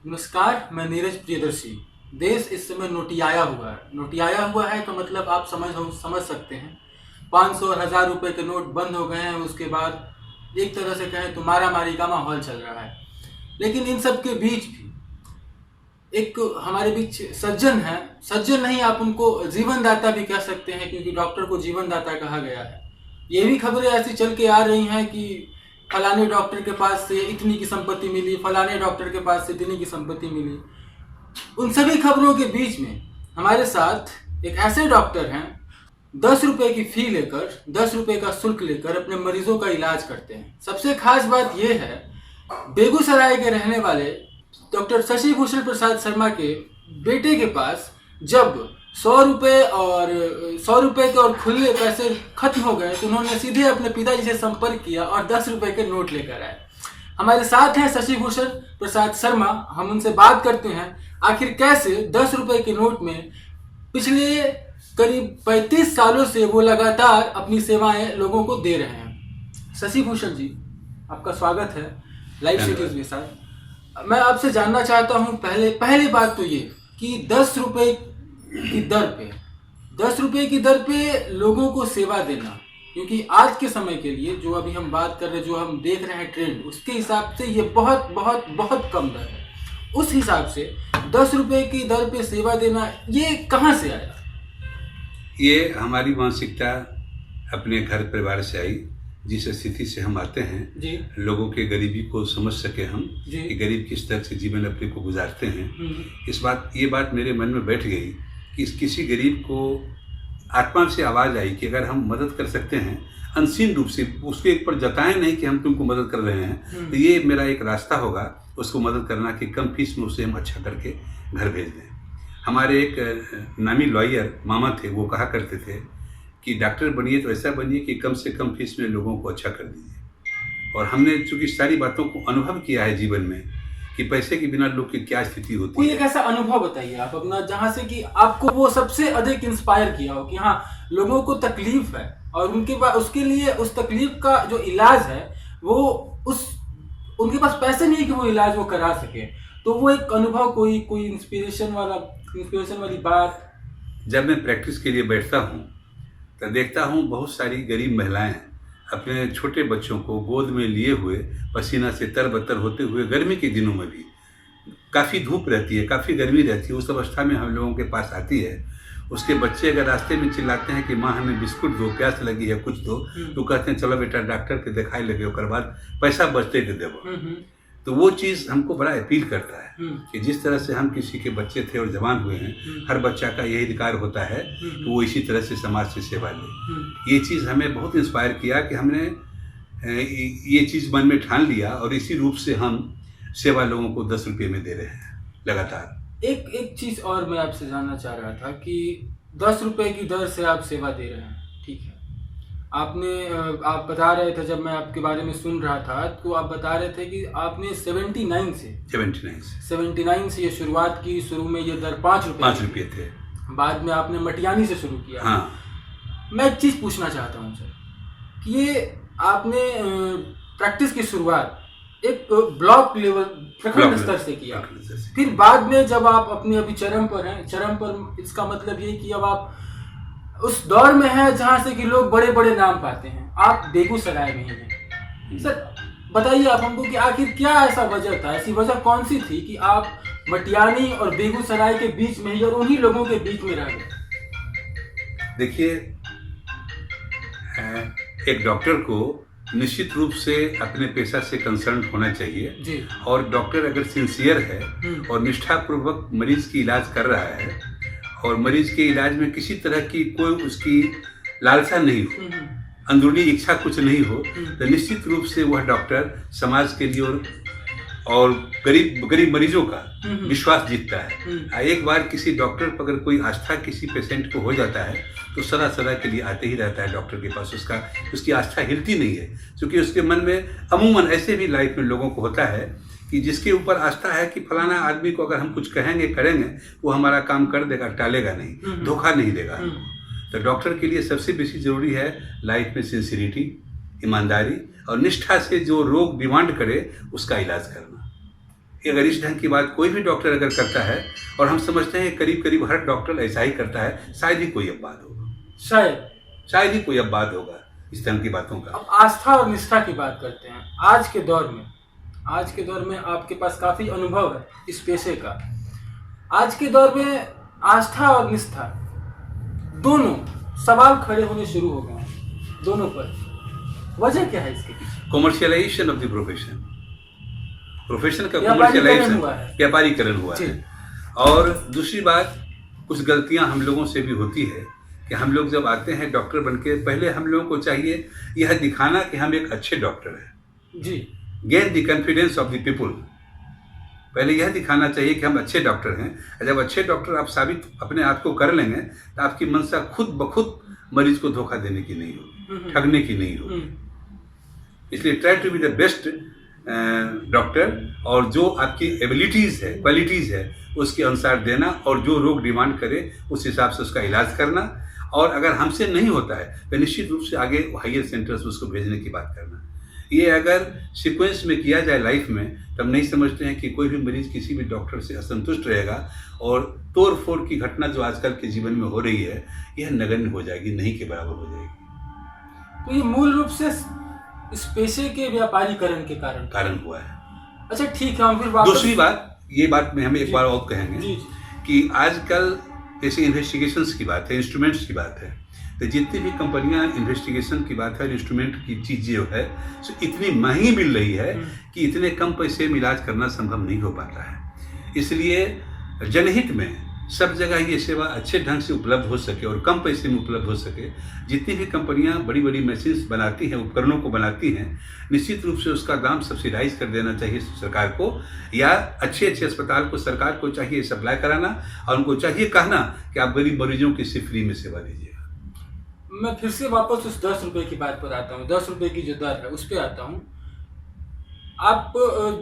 नमस्कार, मैं नीरज प्रियदर्शी। देश इस समय नोटियाया हुआ है। नोटियाया हुआ है तो मतलब आप समझ सकते हैं। 500 और 1000 रुपए के नोट बंद हो गए हैं। उसके बाद एक तरह से कहें तो मारामारी का माहौल चल रहा है। लेकिन इन सब के बीच भी एक हमारे बीच सज्जन है। सज्जन नहीं, आप उनको जीवनदाता भी कह सकते हैं, क्योंकि डॉक्टर को जीवनदाता कहा गया है। ये भी खबरें ऐसी चल के आ रही हैं कि फलाने डॉक्टर के पास से इतनी की संपत्ति मिली, फलाने डॉक्टर के पास से इतनी की संपत्ति मिली। उन सभी खबरों के बीच में हमारे साथ एक ऐसे डॉक्टर हैं, 10 रुपए की फी लेकर, 10 रुपए का शुल्क लेकर अपने मरीजों का इलाज करते हैं। सबसे खास बात यह है, बेगूसराय के रहने वाले डॉक्टर शशि भूषण प्रसाद शर्मा के बेटे के पास जब 100 रुपए के और खुले पैसे खत्म हो गए तो उन्होंने सीधे अपने पिताजी से संपर्क किया और 10 रुपए के नोट लेकर आए। हमारे साथ हैं शशि भूषण प्रसाद शर्मा। हम उनसे बात करते हैं आखिर कैसे 10 रुपए के नोट में पिछले करीब 35 सालों से वो लगातार अपनी सेवाएं लोगों को दे रहे हैं। शशि भूषण जी, आपका स्वागत है लाइव सिटीज के साथ। मैं आपसे जानना चाहता हूं, पहली बात तो ये कि 10 रुपए की दर पे 10 रुपए की दर पे लोगों को सेवा देना, क्योंकि आज के समय के लिए जो अभी हम बात कर रहे हैं, जो हम देख रहे हैं ट्रेंड, उसके हिसाब से ये बहुत बहुत बहुत कम दर है। उस हिसाब से 10 रुपए की दर पे सेवा देना ये कहाँ से आया? ये हमारी मानसिकता अपने घर परिवार से आई, जिस स्थिति से हम आते हैं जी। लोगों के गरीबी को समझ सके हम कि गरीब किस तरह से जीवन अपने को गुजारते हैं। ये बात मेरे मन में बैठ गई कि किसी गरीब को आत्मा से आवाज़ आई कि अगर हम मदद कर सकते हैं अनसीन रूप से, उसके ऊपर जताएं नहीं कि हम तुमको मदद कर रहे हैं, तो ये मेरा एक रास्ता होगा उसको मदद करना कि कम फीस में उसे हम अच्छा करके घर भेज दें। हमारे एक नामी लॉयर मामा थे, वो कहा करते थे कि डॉक्टर बनिए तो ऐसा बनिए कि कम से कम फीस में लोगों को अच्छा कर दीजिए। और हमने चूँकि सारी बातों को अनुभव किया है जीवन में कि पैसे के बिना लोग की क्या स्थिति होती है। कोई एक ऐसा अनुभव बताइए आप अपना, जहाँ से कि आपको वो सबसे अधिक इंस्पायर किया हो कि हाँ, लोगों को तकलीफ है और उनके पास उसके लिए उस तकलीफ का जो इलाज है वो उनके पास पैसे नहीं है कि वो इलाज वो करा सके। तो वो एक अनुभव, कोई इंस्पिरेशन वाली बात। जब मैं प्रैक्टिस के लिए बैठता हूँ तो देखता हूँ बहुत सारी गरीब महिलाएं अपने छोटे बच्चों को गोद में लिए हुए पसीना से तरबतर होते हुए, गर्मी के दिनों में भी काफ़ी धूप रहती है, काफ़ी गर्मी रहती है, उस अवस्था में हम लोगों के पास आती है। उसके बच्चे अगर रास्ते में चिल्लाते हैं कि माँ हमें बिस्कुट दो, प्यास लगी है, कुछ दो, तो कहते हैं चलो बेटा डॉक्टर के दिखाई लगे, और बाद पैसा बचते दे देवो। तो वो चीज़ हमको बड़ा अपील करता है कि जिस तरह से हम किसी के बच्चे थे और जवान हुए हैं, हर बच्चा का यही अधिकार होता है कि वो इसी तरह से समाज से सेवा ले। ये चीज़ हमें बहुत इंस्पायर किया कि हमने ये चीज़ मन में ठान लिया और इसी रूप से हम सेवा लोगों को 10 रुपये में दे रहे हैं लगातार। एक चीज़ और मैं आपसे जानना चाह रहा था कि 10 रुपए की दर से आप सेवा दे रहे हैं, ठीक है। आप बता रहे थे, जब मैं आपके बारे में सुन रहा था तो आप बता रहे थे कि आपने 79 से ये शुरुआत की। शुरू में ये दर 5 रुपये थे, बाद में आपने मटियानी से शुरू किया। हाँ। मैं एक चीज़ पूछना चाहता हूँ सर कि ये आपने प्रैक्टिस की शुरुआत एक ब्लॉक लेवल, प्रखंड स्तर से किया, फिर बाद में जब आप अपने अभी चरम पर, इसका मतलब ये कि अब आप उस दौर में है जहां से कि लोग बड़े बड़े नाम पाते हैं। आप बेगूसराय में ही हैं सर। बताइए आप हमको कि आखिर क्या ऐसा वजह था, ऐसी वजह कौन सी थी कि आप मटियानी और बेगूसराय के बीच में ही और उन्हीं लोगों के बीच में रह गए? देखिए, एक डॉक्टर को निश्चित रूप से अपने पेशा से कंसर्न होना चाहिए जी। और डॉक्टर अगर सिंसियर है और निष्ठापूर्वक मरीज की इलाज कर रहा है और मरीज के इलाज में किसी तरह की कोई उसकी लालसा नहीं हो, अंदरूनी इच्छा कुछ नहीं हो, तो निश्चित रूप से वह डॉक्टर समाज के लिए और गरीब मरीजों का विश्वास जीतता है। एक बार किसी डॉक्टर पर अगर कोई आस्था किसी पेशेंट को हो जाता है तो सदा के लिए आते ही रहता है डॉक्टर के पास। उसकी आस्था हिलती नहीं है, क्योंकि उसके मन में अमूमन ऐसे भी लाइफ में लोगों को होता है कि जिसके ऊपर आस्था है कि फलाना आदमी को अगर हम कुछ कहेंगे करेंगे वो हमारा काम कर देगा, टालेगा नहीं, धोखा नहीं देगा। तो डॉक्टर के लिए सबसे बेसी जरूरी है लाइफ में सिंसियरिटी, ईमानदारी और निष्ठा से जो रोग डिमांड करे उसका इलाज करना। कि अगर इस ढंग की बात कोई भी डॉक्टर अगर करता है, और हम समझते हैं करीब करीब हर डॉक्टर ऐसा ही करता है, शायद ही कोई अपवाद होगा, शायद ही कोई अपवाद होगा इस तरह की बातों का। अब आस्था और निष्ठा की बात करते हैं। आज के दौर में आपके पास काफ़ी अनुभव है इस पेशे का। आज के दौर में आस्था और निष्ठा दोनों सवाल खड़े होने शुरू हो गए हैं, दोनों पर। वजह क्या है इसके पीछे? कॉमर्शियलाइजेशन ऑफ द प्रोफेशन का व्यापारीकरण व्यापारीकरण हुआ है। और दूसरी बात, कुछ गलतियां हम लोगों से भी होती है कि हम लोग जब आते हैं डॉक्टर बनके, पहले हम लोगों को चाहिए यह दिखाना कि हम एक अच्छे डॉक्टर हैं जी, gain the confidence of the people. पहले यह दिखाना चाहिए कि हम अच्छे डॉक्टर हैं। जब अच्छे डॉक्टर आप साबित अपने आप को कर लेंगे तो आपकी मंशा खुद ब खुद मरीज को धोखा देने की नहीं होगी, ठगने की नहीं होगी। इसलिए try to be the best doctor, और जो आपकी एबिलिटीज़ है, क्वालिटीज़ है, उसके अनुसार देना, और जो रोग डिमांड करे उस हिसाब से उसका इलाज करना। और अगर हमसे नहीं होता है तो निश्चित रूप से आगे हायर सेंटर्स में उसको भेजने की बात करना। ये अगर सीक्वेंस में किया जाए लाइफ में, तब नहीं समझते हैं कि कोई भी मरीज किसी भी डॉक्टर से असंतुष्ट रहेगा, और तोड़ फोड़ की घटना जो आजकल के जीवन में हो रही है यह नगण्य हो जाएगी, नहीं के बराबर हो जाएगी। तो ये मूल रूप से इस पेशे के व्यापारीकरण के कारण हुआ है। अच्छा ठीक है, हम फिर वापस दूसरी बात, ये बात में हम एक बार और कहेंगे जी। कि आजकल जैसे इन्वेस्टिगेशंस की बात है, इंस्ट्रूमेंट्स की बात है, तो जितनी भी कंपनियां इन्वेस्टिगेशन की बात है, इंस्ट्रूमेंट की चीज़ जो है सो इतनी महंगी मिल रही है कि इतने कम पैसे में इलाज करना संभव नहीं हो पाता है। इसलिए जनहित में सब जगह ये सेवा अच्छे ढंग से उपलब्ध हो सके और कम पैसे में उपलब्ध हो सके, जितनी भी कंपनियां बड़ी बड़ी मशीन्स बनाती हैं, उपकरणों को बनाती हैं, निश्चित रूप से उसका दाम सब्सिडाइज कर देना चाहिए सरकार को, या अच्छे अच्छे अस्पताल को सरकार को चाहिए सप्लाई कराना, और उनको चाहिए कहना कि आप गरीब मरीजों की सिर्फ फ्री में सेवा दीजिएगा। मैं फिर से वापस उस 10 रुपये की बात पर आता हूँ, 10 रुपये की जो दर है उस पर आता हूँ। आप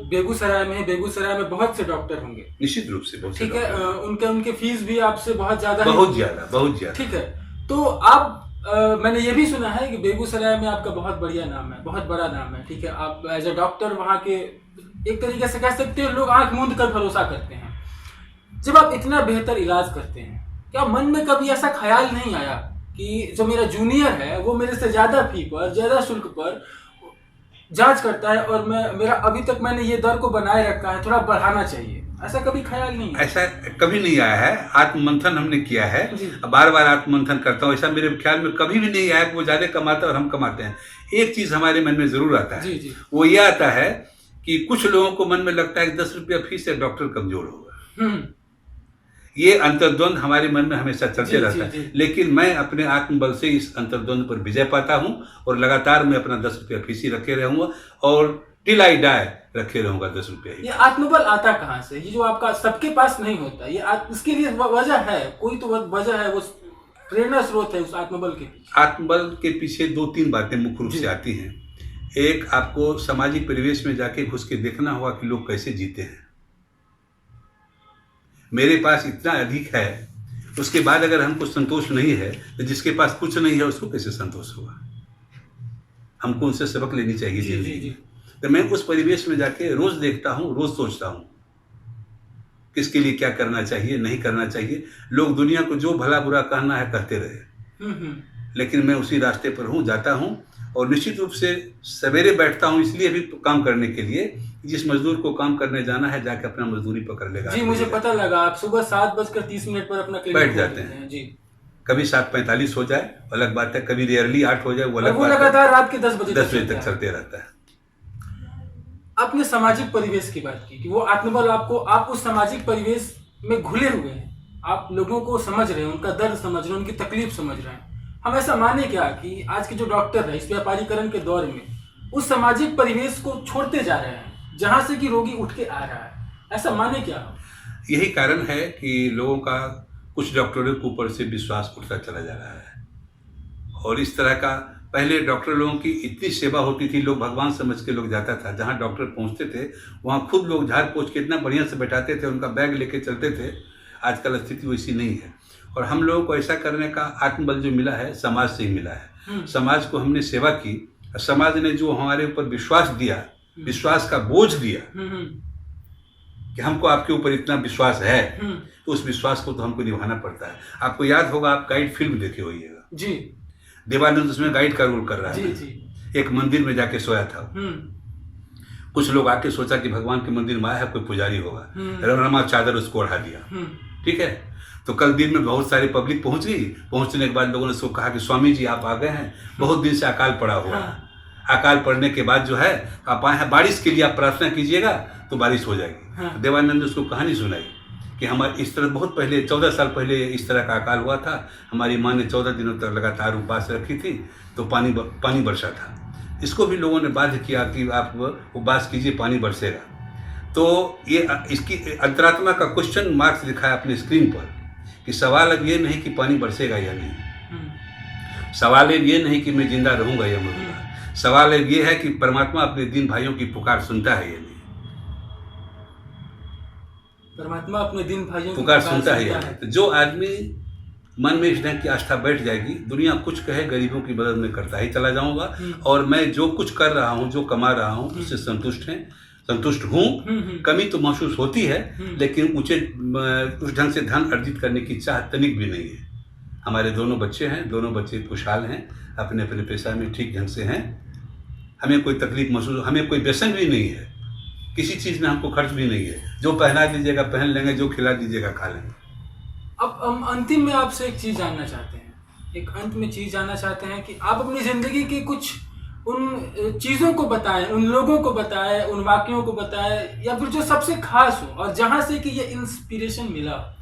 बेगूसराय में, बेगूसराय में बहुत से डॉक्टर होंगे, निश्चित रूप से बहुत से, ठीक है, उनके फीस भी आपसे बहुत ज्यादा बहुत ज्यादा, ठीक है। तो आप मैंने ये भी सुना है कि बेगूसराय में आपका बहुत बढ़िया नाम है, बहुत बड़ा नाम है, ठीक है। आप एज ए डॉक्टर वहाँ के एक तरीके से कह सकते हो लोग आंख मूंद कर भरोसा करते हैं। जब आप इतना बेहतर इलाज करते हैं, क्या मन में कभी ऐसा ख्याल नहीं आया कि जो मेरा जूनियर है वो मेरे से ज्यादा फी पर, ज्यादा शुल्क पर जांच करता है, और मेरा अभी तक मैंने ये दर को बनाए रखा है, थोड़ा बढ़ाना चाहिए? ऐसा कभी ख्याल नहीं है? ऐसा कभी नहीं आया है। आत्ममंथन हमने किया है, बार बार आत्ममंथन करता हूँ। ऐसा मेरे ख्याल में कभी भी नहीं आया कि वो ज्यादा कमाता है और हम कमाते हैं। एक चीज हमारे मन में जरूर आता है, वो ये आता है कि कुछ लोगों को मन में लगता है कि 10 रुपया फीस से डॉक्टर कमजोर होगा। ये अंतर्द्वंद हमारे मन में हमेशा चलते रहता है, लेकिन मैं अपने आत्मबल से इस अंतर्द्वंद पर विजय पाता हूँ, और लगातार मैं अपना 10 रुपया फीस ही रखे रहूंगा, और टिल आई डाई रखे रहूंगा 10 रुपया ही। ये आत्मबल आता कहाँ से? ये जो आपका सबके पास नहीं होता, ये इसके लिए वजह है, कोई तो वजह है, वो प्रेरणा स्रोत है उस आत्मबल के पीछे। आत्मबल के पीछे 2-3 बातें मुख्य रूप से आती हैं। एक, आपको सामाजिक परिवेश में जाके घुस के देखना होगा कि लोग कैसे जीते हैं। मेरे पास इतना अधिक है, उसके बाद अगर हमको संतोष नहीं है तो जिसके पास कुछ नहीं है उसको कैसे संतोष होगा? हमको उनसे सबक लेनी चाहिए जिंदगी। तो मैं उस परिवेश में जाके रोज देखता हूँ, रोज सोचता हूँ किसके लिए क्या करना चाहिए, नहीं करना चाहिए। लोग दुनिया को जो भला बुरा कहना है कहते रहे, लेकिन मैं उसी रास्ते पर हूँ, जाता हूँ, और निश्चित रूप से सवेरे बैठता हूँ इसलिए भी काम करने के लिए, जिस मजदूर को काम करने जाना है जाके अपना मजदूरी पकड़ लेगा। जी, मुझे पता लगा आप सुबह 7:30 पर अपना क्लिनिक बैठ जाते हैं जी। कभी 7:45 हो जाए अलग बात है, कभी रेयरली 8 हो जाए वो अलग बात है, लगातार रात के 10 बजे तक चलते रहता है। आपने सामाजिक परिवेश की बात की कि वो आत्मबल आपको, आप उस सामाजिक परिवेश में घुले हुए हैं, आप लोगों को समझ रहे हैं, उनका दर्द समझ रहे हैं, उनकी तकलीफ समझ रहे हैं। हम ऐसा माने क्या कि आज के जो डॉक्टर है इस व्यापारीकरण के दौर में उस सामाजिक परिवेश को छोड़ते जा रहे हैं जहां से कि रोगी उठ के आ रहा है, ऐसा माने क्या? यही कारण है कि लोगों का कुछ डॉक्टरों के ऊपर से विश्वास उठता चला जा रहा है, और इस तरह का पहले डॉक्टर लोगों की इतनी सेवा होती थी, लोग भगवान समझ के लोग जाता था। जहाँ डॉक्टर पहुँचते थे वहाँ खुद लोग झाड़ पोछ के इतना बढ़िया से बैठाते थे, उनका बैग लेके चलते थे। आजकल स्थिति वैसी नहीं है, और हम लोगों को ऐसा करने का आत्मबल जो मिला है समाज से ही मिला है। समाज को हमने सेवा की, समाज ने जो हमारे ऊपर विश्वास दिया, विश्वास का बोझ दिया, कि हमको आपके ऊपर इतना विश्वास है, तो उस विश्वास को तो हमको निभाना पड़ता है। आपको याद होगा, आप गाइड फिल्म देखे होइएगा जी, देवानंद उसमें गाइड का रोल कर रहा जी है। जी। एक मंदिर में जाके सोया था। कुछ लोग आके सोचा कि भगवान के मंदिर में आया है, कोई पुजारी होगा, रमरमा चादर उसको ओढ़ा दिया। ठीक है, तो कल दिन में बहुत सारी पब्लिक पहुंच गई। पहुंचने के बाद लोगों ने उसको कहा कि स्वामी जी आप आ गए हैं, बहुत दिन से अकाल पड़ा हुआ है। अकाल पड़ने के बाद जो है आप आए हैं, बारिश के लिए आप प्रार्थना कीजिएगा तो बारिश हो जाएगी। देवानंद ने उसको कहानी सुनाई कि हमारे इस तरह बहुत पहले 14 साल पहले इस तरह का अकाल हुआ था। हमारी माँ ने 14 दिनों तक लगातार उपवास रखी थी, तो पानी बरसा था। इसको भी लोगों ने बाध्य किया कि आप उपवास कीजिए, पानी बरसेगा। तो ये इसकी अंतरात्मा का क्वेश्चन मार्क्स लिखा है अपने स्क्रीन पर कि सवाल अब ये नहीं कि पानी बरसेगा या नहीं, सवाल अब ये नहीं कि मैं जिंदा रहूंगा या मरूंगा, सवाल अब ये है कि परमात्मा अपने दीन भाइयों की पुकार सुनता है या नहीं। परमात्मा अपने दीन भाइयों की पुकार सुनता है या नहीं। तो जो आदमी मन में इस ढंग की आस्था बैठ जाएगी, दुनिया कुछ कहे गरीबों की मदद में करता ही चला जाऊंगा, और मैं जो कुछ कर रहा हूँ, जो कमा रहा हूँ, उससे संतुष्ट हूँ। कमी तो महसूस होती है, लेकिन उस ढंग से धन अर्जित करने की चाह तनिक भी नहीं है। हमारे दोनों बच्चे हैं, दोनों बच्चे खुशहाल हैं, अपने अपने पेशा में ठीक ढंग से हैं। हमें कोई तकलीफ महसूस, हमें कोई व्यसन भी नहीं है, किसी चीज़ में हमको खर्च भी नहीं है। जो पहना दीजिएगा पहन लेंगे, जो खिला दीजिएगा खा लेंगे। अब हम अंतिम में आपसे एक चीज़ जानना चाहते हैं, कि आप अपनी ज़िंदगी की कुछ उन चीज़ों को बताएं, उन लोगों को बताएं, उन वाक्यों को बताएं, या फिर जो सबसे खास हो और जहां से कि ये इंस्पिरेशन मिला।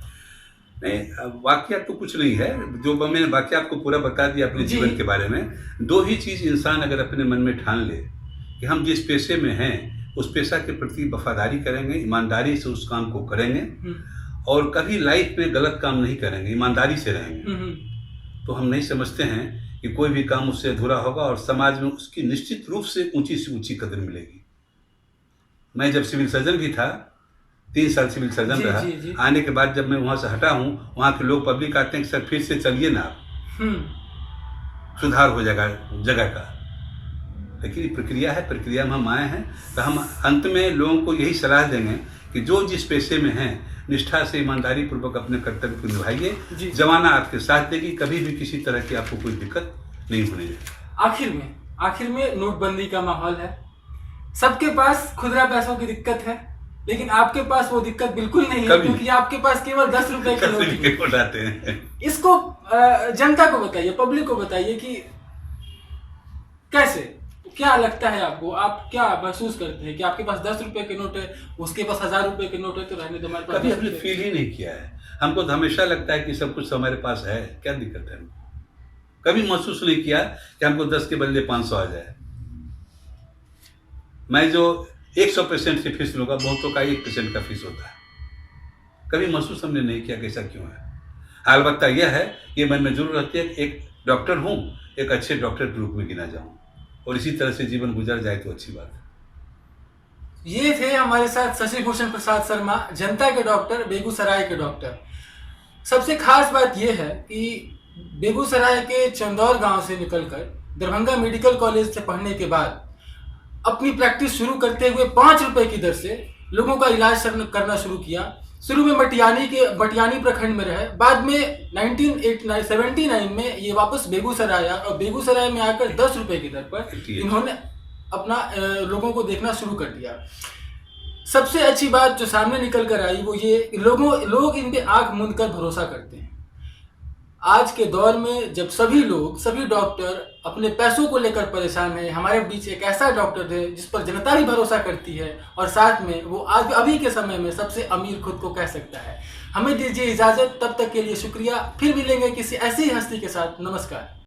नहीं, वाक्य तो कुछ नहीं है, जो मैंने वाक्य आपको पूरा बता दिया अपने जीवन के बारे में। दो ही चीज़ इंसान अगर अपने मन में ठान ले कि हम जिस पेशे में हैं उस पेशा के प्रति वफादारी करेंगे, ईमानदारी से उस काम को करेंगे, और कभी लाइफ में गलत काम नहीं करेंगे, ईमानदारी से रहेंगे, तो हम नहीं समझते हैं कि कोई भी काम उससे अधूरा होगा, और समाज में उसकी निश्चित रूप से ऊंची से ऊंची कदर मिलेगी। मैं जब सिविल सर्जन भी था, 3 साल सिविल सर्जन रहा, आने के बाद जब मैं वहाँ से हटा हूँ, वहाँ के लोग पब्लिक आते हैं कि सर फिर से चलिए ना आप, सुधार हो जाएगा जगह का। लेकिन ये प्रक्रिया है, प्रक्रिया में हम आए हैं। तो हम अंत में लोगों को यही सलाह देंगे कि जो जिस पेशे में हैं, निष्ठा से ईमानदारी पूर्वक अपने कर्तव्य को निभाइए। जमाना आपके साथ देगी, कभी भी किसी तरह की आपको कोई दिक्कत नहीं होने देगी। आखिर में नोटबंदी का माहौल है, सबके पास खुदरा पैसों की दिक्कत है, लेकिन आपके पास वो दिक्कत बिल्कुल नहीं है, क्योंकि आपके पास केवल 10 रुपए के नोट आते हैं। इसको जनता को बताइए, पब्लिक को बताइए कि कैसे, क्या लगता है आपको, आप क्या महसूस करते हैं कि आपके पास 10 रुपए के नोट है, उसके पास 1000 रुपए के नोट है, तो रहने दो, हमारे पास कभी हमने फील ही नहीं किया है। हमको तो हमेशा लगता है कि सब कुछ हमारे पास है, क्या दिक्कत है। कभी महसूस नहीं किया कि हमको 10 के बदले 500 आ जाए। मैं जो 100% से फीस लूँगा, बहुतों का 1% का फीस होता है। कभी महसूस हमने नहीं किया कि ऐसा क्यों है। अलबत्ता यह है, ये मन में जरूर रहती है, एक डॉक्टर हूँ, एक अच्छे डॉक्टर के रूप में गिना जाऊँ, और इसी तरह से जीवन गुजर जाए तो अच्छी बात है। ये थे हमारे साथ शशि भूषण प्रसाद शर्मा, जनता के डॉक्टर, बेगूसराय के डॉक्टर। सबसे खास बात यह है कि बेगूसराय के चंदौर गांव से निकलकर दरभंगा मेडिकल कॉलेज से पढ़ने के बाद अपनी प्रैक्टिस शुरू करते हुए 5 रुपए की दर से लोगों का इलाज करना शुरू किया। शुरू में मटियानी प्रखंड में रहे, बाद में 1979 में ये वापस बेगूसराय आया, और बेगूसराय में आकर 10 रुपए की दर पर इन्होंने अपना लोगों को देखना शुरू कर दिया। सबसे अच्छी बात जो सामने निकल कर आई वो ये, लोग इन पे आंख मूंद कर भरोसा करते हैं। आज के दौर में जब सभी डॉक्टर अपने पैसों को लेकर परेशान हैं, हमारे बीच एक ऐसा डॉक्टर है जिस पर जनता भी भरोसा करती है, और साथ में वो आज अभी के समय में सबसे अमीर खुद को कह सकता है। हमें दीजिए इजाजत, तब तक के लिए शुक्रिया। फिर मिलेंगे किसी ऐसी हस्ती के साथ। नमस्कार।